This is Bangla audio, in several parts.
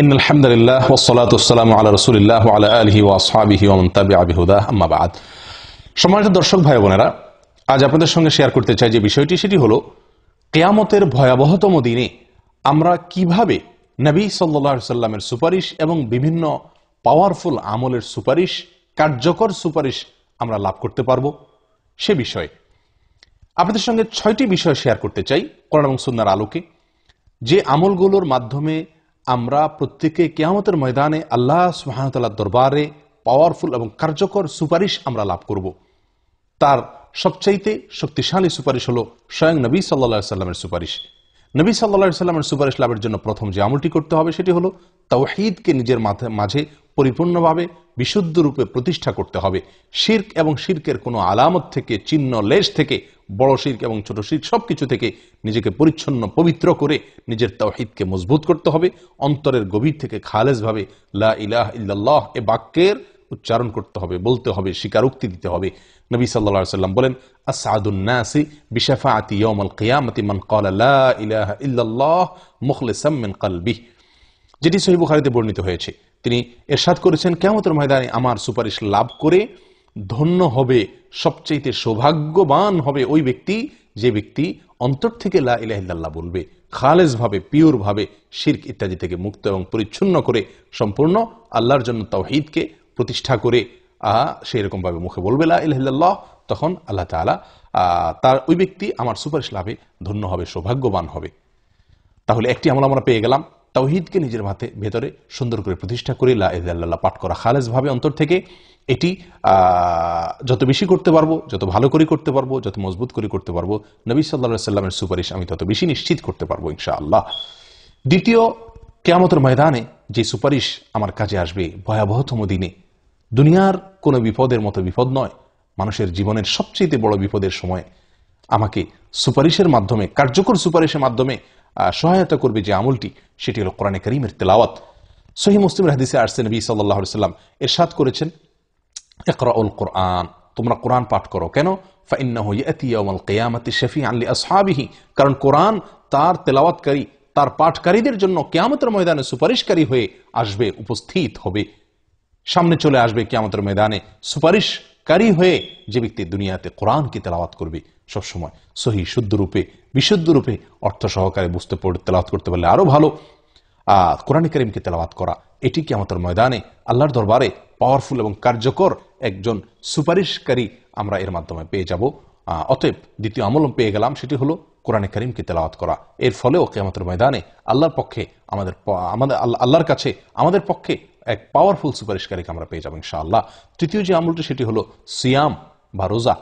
ইন্নাল হামদুলিল্লাহ ওয়াসসালাতু ওয়াসসালামু আলা রাসূলিল্লাহ ওয়া আলা আলিহি ওয়া আসহাবিহি ওয়া মান তাবিআ বিহুদাহ আম্মা বা'দ। সম্মানিত দর্শক ভাই বোনেরা, আজ আপনাদের সঙ্গে শেয়ার করতে চাই যে বিষয়টি, সেটি হলো কিয়ামতের ভয়াবহতম দিনে আমরা কিভাবে নবী সাল্লাল্লাহু আলাইহি সাল্লামের সুপারিশ এবং বিভিন্ন পাওয়ারফুল আমলের সুপারিশ, কার্যকর সুপারিশ আমরা লাভ করতে পারবো সে বিষয়ে আপনাদের সঙ্গে ৬টি বিষয় শেয়ার করতে চাই কোরআন এবং সুন্নাহর আলোকে, যে আমলগুলোর মাধ্যমে আমরা প্রত্যেকে কিয়ামতের ময়দানে আল্লাহ সুবহানাহু ওয়া তাআলার দরবারে পাওয়ারফুল এবং কার্যকর সুপারিশ আমরা লাভ করব। তার সবচাইতে শক্তিশালী সুপারিশ হলো স্বয়ং নবী সাল্লাল্লাহু আলাইহি সাল্লামের সুপারিশ। নবী সাল্লাল্লাহু আলাইহি সাল্লামের সুপারিশ লাভের জন্য প্রথম যে আমলটি করতে হবে সেটি হলো তাওহীদকে নিজের মাঝে পরিপূর্ণভাবে বিশুদ্ধ রূপে প্রতিষ্ঠা করতে হবে। শিরক এবং শিরকের কোনো আলামত থেকে, চিহ্ন লেশ থেকে, বড় শিরক এবং ছোট শিরক সবকিছু থেকে নিজেকে পরিচ্ছন্ন পবিত্র করে নিজের তাওহীদকে মজবুত করতে হবে। অন্তরের গভীর থেকে খালেসভাবে লা ইলাহা ইল্লাল্লাহ এ বাক্যের উচ্চারণ করতে হবে, বলতে হবে, স্বীকারোক্তি দিতে হবে। নবী সাল্লাল্লাহু আলাইহি সাল্লাম বলেন, আসআদুন নাসি বিশাফাআতি ইয়াউমাল কিয়ামাতি মান ক্বালা লা ইলাহা ইল্লাল্লাহ মুখলিসাম মিন কলবিহি, যেটি সহিহ বুখারীতে বর্ণিত হয়েছে। তিনি ইরশাদ করেছেন, কিয়ামতের ময়দানে আমার সুপারিশ লাভ করে ধন্য হবে, সবচেয়ে সৌভাগ্যবান হবে ওই ব্যক্তি যে ব্যক্তি অন্তর থেকে লা ইলাহা ইল্লাল্লাহ বলবে, খালেস ভাবে, পিওর ভাবে, শিরক ইত্যাদি থেকে মুক্ত এবং পরিচ্ছন্ন করে সম্পূর্ণ আল্লাহর জন্য তাওহীদকে প্রতিষ্ঠা করে সেই রকম ভাবে মুখে বলবে লা ইলাহা ইল্লাল্লাহ। তখন আল্লাহ তাআলা তার ওই ব্যক্তি আমার সুপারিশ লাভে ধন্য হবে, সৌভাগ্যবান হবে। তাহলে একটি আমল আমরা পেয়ে গেলাম, তাওহীদকে নিজের ভেতরে সুন্দর করে প্রতিষ্ঠা করে লা ইলাহা ইল্লাল্লাহ পাঠ করা খালেস ভাবে অন্তর থেকে। এটি যত বেশি করতে পারবো, যত ভালো করে করতে পারবো, যত মজবুত করে করতে পারবো, নবী সাল্লাল্লাহু আলাইহি সাল্লামের সুপারিশ আমি তত বেশি নিশ্চিত করতে পারবো ইনশাআল্লাহ। দ্বিতীয়, কিয়ামতের ময়দানে যে সুপারিশ আমার কাজে আসবে ভয়াবহতম দিনে, দুনিয়ার কোনো বিপদের মতো বিপদ নয়, মানুষের জীবনের সবচেয়ে বড় বিপদের সময় আমাকে সুপারিশের মাধ্যমে, কার্যকর সুপারিশের মাধ্যমে সহায়তা করবে যে আমলটি, সেটি হলো কোরআনে কারীমের তেলাওয়াত। সহিহ মুসলিমের হাদিসে আসছে, নবী সাল্লাল্লাহু আলাইহি সাল্লাম ইরশাদ করেছেন, ইকরাউল কোরআন, তোমরা কোরআন পাঠ করো। কেন? ফাইন্নাহু ইয়াতি ইয়াউমাল কিয়ামাতি শাফিআন লিআসহাবিহি, কারণ কোরআন তার তেলাওয়াতকারী, তার পাঠকারীদের জন্য কিয়ামতের ময়দানে সুপারিশকারী হয়ে আসবে, উপস্থিত হবে, সামনে চলে আসবে কিয়ামতের ময়দানে সুপারিশকারী হয়ে। যে ব্যক্তি দুনিয়াতে কোরআনকে তেলাওয়াত করবে সবসময় সহিহ, শুদ্ধ রূপে, বিশুদ্ধ রূপে, অর্থ সহকারে বুঝতে তেলাওয়াত করতে পারলে আরো ভালো। কোরআন কারীমকে তেলাওয়াত করা, এটি কিয়ামতের ময়দানে আল্লাহর দরবারে পাওয়ারফুল এবং কার্যকর একজন সুপারিশকারী আমরা এর মাধ্যমে পেয়ে যাব। অতএব দ্বিতীয় আমল পেয়ে গেলাম, সেটি হলো কোরআন কারীমকে তেলাওয়াত করা। এর ফলেও কিয়ামতের ময়দানে আল্লাহর পক্ষে আল্লাহর কাছে আমাদের পক্ষে এক পাওয়ারফুল সুপারিশকারীকে আমরা পেয়ে যাবো ইনশাআল্লাহ। তৃতীয় যে আমলটি সেটি হলো সিয়াম বা রোজা,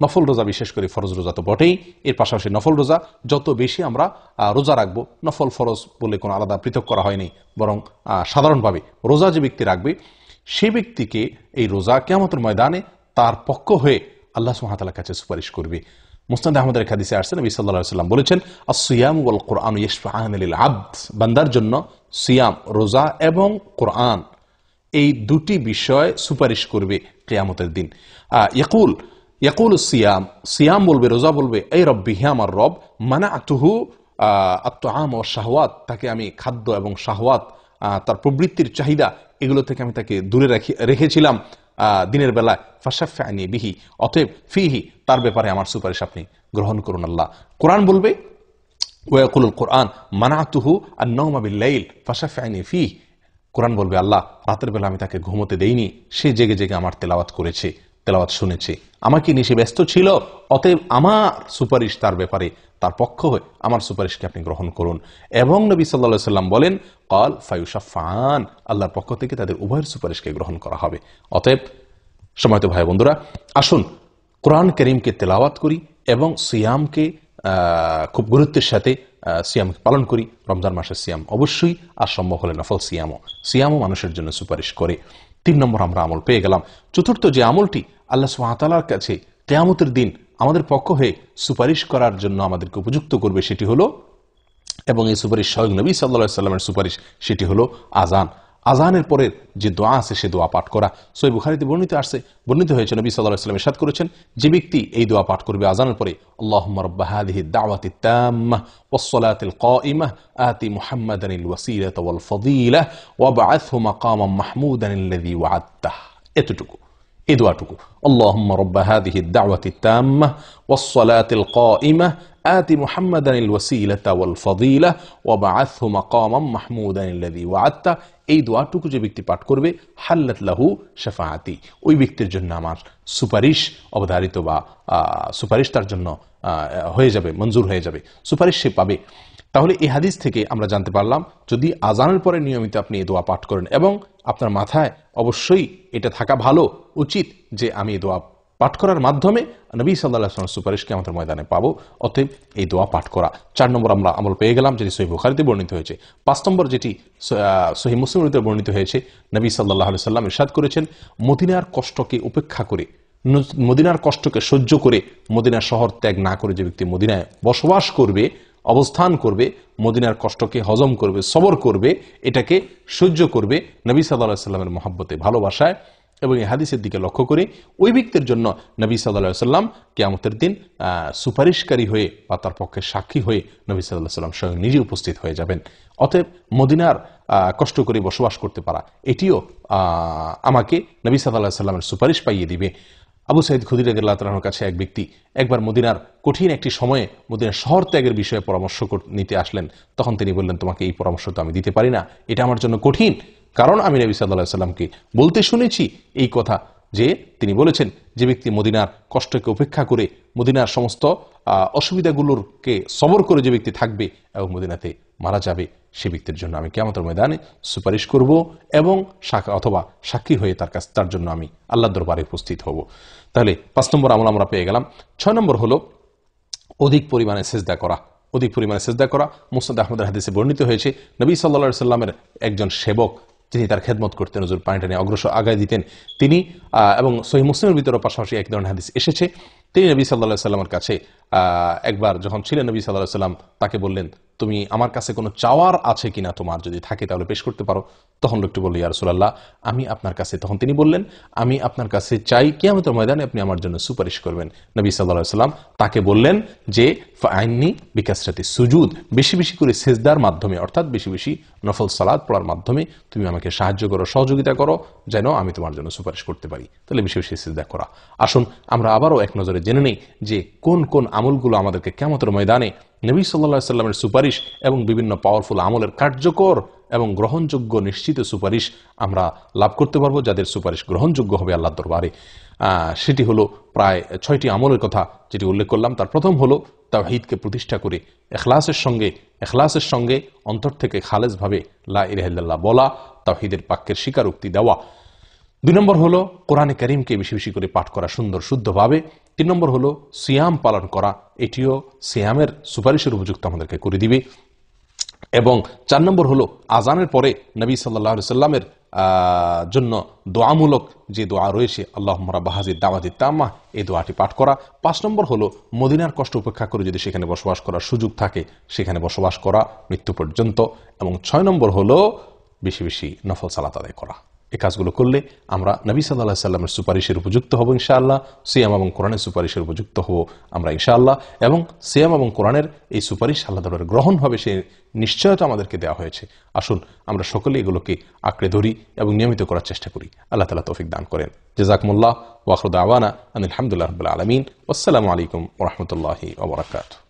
নফল রোজা, বিশেষ করে ফরজ রোজা তো বটেই, এর পাশাপাশি নফল রোজা যত বেশি আমরা রোজা রাখবো, নফল ফরজ বলে কোনো আলাদা পৃথক করা হয়নি, বরং সাধারণভাবে রোজা যে ব্যক্তি রাখবে সেই ব্যক্তিকে এই রোজা কিয়ামতের ময়দানে তার পক্ষ হয়ে আল্লাহ সুবহানাহু ওয়া তাআলার কাছে সুপারিশ করবে। মুসনাদে আহমদের হাদিসে আসছে, নবী সাল্লাল্লাহু আলাইহি ওয়াসাল্লাম বলেছেন, আস-সিয়াম ওয়াল কুরআন ইয়াশফাআন লিল আবদ, বান্দার জন্য সিয়াম, রোজা এবং কোরআন এই দুটি বিষয় সুপারিশ করবে কিয়ামতের দিন। ইয়াকুল সিয়াম, সিয়াম বলবে, রোজা বলবে, এই রব্বি, হে আমার রব, মানাতুহু আত-তাআম ওয়াশ শাহওয়াত, তাকে আমি খাদ্য এবং শাহওয়াত, তার প্রবৃত্তির চাহিদা, এগুলো থেকে আমি তাকে দূরে রেখেছিলাম দিনের বেলায়। ফাশাফা'নি বিহি, অতএব ফিহি, তার ব্যাপারে আমার সুপারিশ আপনি গ্রহণ করুন আল্লাহ। কোরআন বলবে, ওয়ায়াকুলুল কোরআন মানাতুহু আন-নাওমা বিল-লাইল ফাশাফা'নি ফিহি, কোরআন বলবে, আল্লাহ রাতের বেলা আমি তাকে ঘুমোতে দেইনি, সে জেগে জেগে আমার তেলাওয়াত করেছে, তেলাওয়াত শুনেছে, আমাকে নিয়ে সে ব্যস্ত ছিল, অতএব আমার সুপারিশ তার ব্যাপারে, তার পক্ষ হয়ে আমার সুপারিশকে আপনি গ্রহণ করুন। এবং নবী সাল্লাল্লাহু আলাইহি সাল্লাম বলেন, ক্বাল ফায়ুশাফাআন, আল্লাহর পক্ষ থেকে তাদের উভয়ের সুপারিশকে গ্রহণ করা হবে। অতএব সম্মানিত ভাই বন্ধুরা, আসুন কোরআন কারীমকে তেলাওয়াত করি এবং সিয়ামকে খুব গুরুত্বের সাথে সিয়ামকে পালন করি। রমজান মাসের সিয়াম অবশ্যই, আর সম্ভব হলে নফল সিয়ামও মানুষের জন্য সুপারিশ করে। 3 নম্বর আমরা আমল পেয়ে গেলাম। চতুর্থ যে আমলটি আল্লাহ সুবহানাহু ওয়া তাআলার কাছে কিয়ামতের দিন আমাদের পক্ষ হয়ে সুপারিশ করার জন্য আমাদেরকে উপযুক্ত করবে, সেটি হলো, এবং এই সুপারিশ স্বয়ং নবী সাল্লাল্লাহু আলাইহি সাল্লামের সুপারিশ, সেটি হলো আজান। আজানের পরের যে দোয়া আছে সে দোয়া পাঠ করা। সহিহ বুখারীতে বর্ণিত হয়েছে নবী সাল্লাল্লাহু আলাইহি ওয়াসাল্লাম ইরশাদ করেছেন, যে ব্যক্তি এই দোয়া পাঠ করবে আজানের পরে, আল্লাহুম্মা রাব্বা হাযিহি দাওয়াতি তাম্মাহ ওয়াস সালাতিল কাইমাহ আতি মুহাম্মাদানিল ওয়াসিলাতা ওয়াল ফাদিলাহ ওয়াবআথহু মাকামান মাহমুদানিল্লাযী ওয়া'আদতাহ, এতটুকু এই দোয়াটুকু, আল্লাহুম্মা রাব্বা হাযিহি দাওয়াতি তাম্মাহ ওয়াস সালাতিল কাইমাহ আতি মুহাম্মাদানিল ওয়াসিলাতা ওয়াল ফাদিলাহ ওয়াবআথহু মাকামান মাহমুদানিল্লাযী ওয়া'আদতাহ, এই দোয়াটুকু যে ব্যক্তি পাঠ করবে, হাল্লাত লাহু শাফাআতি, ওই ব্যক্তির জন্য আমার সুপারিশ অবধারিত বা সুপারিশ তার জন্য হয়ে যাবে, মঞ্জুর হয়ে যাবে, সুপারিশ সে পাবে। তাহলে এই হাদিস থেকে আমরা জানতে পারলাম, যদি আজানের পরে নিয়মিত আপনি এই দোয়া পাঠ করেন এবং আপনার মাথায় অবশ্যই এটা থাকা ভালো উচিত যে আমি এই দোয়া পাঠ করার মাধ্যমে নবী সাল্লাল্লাহু আলাইহি ওয়াসাল্লামের সুপারিশকে আমাদের ময়দানে পাবো, অতএব এই দোয়া পাঠ করা। 4 নম্বর আমরা আমল পেয়ে গেলাম, যেটি সহিহ বুখারীতে বর্ণিত হয়েছে। 5 নম্বর যেটি সহিহ মুসলিমে বর্ণিত হয়েছে, নবী সাল্লাল্লাহু আলাইহি ওয়াসাল্লাম ইরশাদ করেছেন, মদিনার কষ্টকে উপেক্ষা করে, মদিনার কষ্টকে সহ্য করে, মদিনা শহর ত্যাগ না করে যে ব্যক্তি মদিনায় বসবাস করবে, অবস্থান করবে, মদিনার কষ্টকে হজম করবে, সবর করবে, এটাকে সহ্য করবে নবী সাল্লাল্লাহু আলাইহি ওয়াসাল্লামের মহব্বতে, ভালোবাসায় এবং এই হাদিসের দিকে লক্ষ্য করে, ওই ব্যক্তির জন্য নবী সাল্লাল্লাহু আলাইহি ওয়াসাল্লাম কিয়ামতের দিন সুপারিশকারী হয়ে বা তার পক্ষে সাক্ষী হয়ে নবী সাল্লাল্লাহু আলাইহি ওয়াসাল্লাম স্বয়ং নিজে উপস্থিত হয়ে যাবেন। অতএব মদিনার কষ্ট করে বসবাস করতে পারা, এটিও আমাকে নবী সাল্লাল্লাহু আলাইহি ওয়াসাল্লামের সুপারিশ পাইয়ে দিবে। আবু সাঈদ খুদরী রাদিয়াল্লাহু তাআলার কাছে এক ব্যক্তি একবার মদিনার কঠিন একটি সময়ে মদিনার শহর ত্যাগের বিষয়ে পরামর্শ নিতে আসলেন। তখন তিনি বললেন, তোমাকে এই পরামর্শ তো আমি দিতে পারি না, এটা আমার জন্য কঠিন, কারণ আমি নবী সাল্লাল্লাহু আলাইহি ওয়াসাল্লামকে বলতে শুনেছি এই কথা, যে তিনি বলেছেন, যে ব্যক্তি মদিনার কষ্টকে উপেক্ষা করে, মদিনার সমস্ত অসুবিধাগুলোকে সবর করে যে ব্যক্তি থাকবে এবং মদিনাতে মারা যাবে, সে ব্যক্তির জন্য আমি কিয়ামতের ময়দানে সুপারিশ করব এবং অথবা সাক্ষী হয়ে তার জন্য আমি আল্লাহর দরবারে উপস্থিত হব। তাহলে 5 নম্বর আমল আমরা পেয়ে গেলাম। 6 নম্বর হলো অধিক পরিমাণে সিজদা করা। অধিক পরিমাণে সিজদা করা মুসনাদ আহমদের হাদিসে বর্ণিত হয়েছে, নবী সাল্লাল্লাহু আলাইহি ওয়াসাল্লামের একজন সেবক, যিনি তার খেদমত করতেন, হুজুর পানিটা নিয়ে অগ্রসর আগায় দিতেন, তিনি এবং সহিহ মুসলিমের ভিতরে পাশাপাশি এক ধরনের হাদিস এসেছে, তিনি নবী সাল্লাল্লাহু আলাইহি ওয়াসাল্লামের কাছে একবার যখন ছিলেন, নবী সাল্লাল্লাহু আলাইহি ওয়াসাল্লাম তাকে বললেন, তুমি আমার কাছে কোনো চাওয়ার আছে কিনা, তোমার যদি থাকে তাহলে পেশ করতে পারো। তখন লোকটি বলল, ইয়া রাসূলুল্লাহ, আমি আপনার কাছে, তখন তিনি বললেন, আমি আপনার কাছে চাই কিয়ামতের ময়দানে আপনি আমার জন্য সুপারিশ করবেন। নবী সাল্লাল্লাহু আলাইহি ওয়াসাল্লাম তাকে বললেন যে, ফাআইন্নি বিকাসরাতি সুজুদ, বেশি বেশি করে সিজদার মাধ্যমে, অর্থাৎ বেশি বেশি নফল সালাত পড়ার মাধ্যমে তুমি আমাকে সাহায্য করো, সহযোগিতা করো, যেন আমি তোমার জন্য সুপারিশ করতে পারি। তাহলে বেশি বেশি সিজদা করা। আসুন আমরা আবারও এক নজরে জেনে নেই যে কোন কোন আমলগুলো আমাদেরকে কিয়ামতের ময়দানে নবী সাল্লাল্লাহু আলাইহি ওয়াসাল্লামের সুপারিশ এবং বিভিন্ন পাওয়ারফুল আমলের কার্যকর এবং গ্রহণযোগ্য নিশ্চিত সুপারিশ আমরা লাভ করতে পারবো, যাদের সুপারিশ গ্রহণযোগ্য হবে আল্লাহর দরবারে। সেটি হলো প্রায় 6টি আমলের কথা যেটি উল্লেখ করলাম। তার প্রথম হলো তাওহীদকে প্রতিষ্ঠা করে ইখলাসের সঙ্গে অন্তর থেকে খালেসভাবে লা ইলাহা ইল্লাল্লাহ বলা, তাওহীদের বাক্যের স্বীকারোক্তি দেওয়া। 2 নম্বর হলো কোরআনে কারীমকে বেশি বেশি করে পাঠ করা সুন্দর শুদ্ধভাবে। 3 নম্বর হলো সিয়াম পালন করা, এটিও সিয়ামের সুপারিশের উপযুক্ত আমাদেরকে করে দিবে। এবং 4 নম্বর হলো আজানের পরে নবী সাল্লাল্লাহু আলাইহি ওয়াসাল্লামের জন্য দোয়ামূলক যে দোয়া রয়েছে, আল্লাহুম্মা রাব্বা হাযিহি দাওয়াতি তাম্মাহ, এই দোয়াটি পাঠ করা। 5 নম্বর হলো মদিনার কষ্ট উপেক্ষা করে যদি সেখানে বসবাস করার সুযোগ থাকে, সেখানে বসবাস করা মৃত্যু পর্যন্ত। এবং 6 নম্বর হলো বেশি বেশি নফল সালাত আদায় করা। এই কাজগুলো করলে আমরা নবী সাল্লাল্লাহু আলাইহি ওয়াসাল্লামের সুপারিশের উপযুক্ত হব ইনশাআল্লাহ, সিয়াম এবং কোরআনের সুপারিশের উপযুক্ত হব আমরা ইনশাআল্লাহ। এবং সিয়াম এবং কোরআনের এই সুপারিশ আল্লাহর দরবারে গ্রহণ হবে, সে নিশ্চয়তা আমাদেরকে দেওয়া হয়েছে। আসুন আমরা সকলে এগুলোকে আঁকড়ে ধরি এবং নিয়মিত করার চেষ্টা করি। আল্লাহ তাআলা তৌফিক দান করেন। জাযাকুমুল্লাহ ওয়া আখিরু দাওয়ানা আনিল হামদুলিল্লাহি রাব্বিল আলামিন। আসসালামু আলাইকুম ওয়া রাহমাতুল্লাহি ওয়া বারাকাতুহু।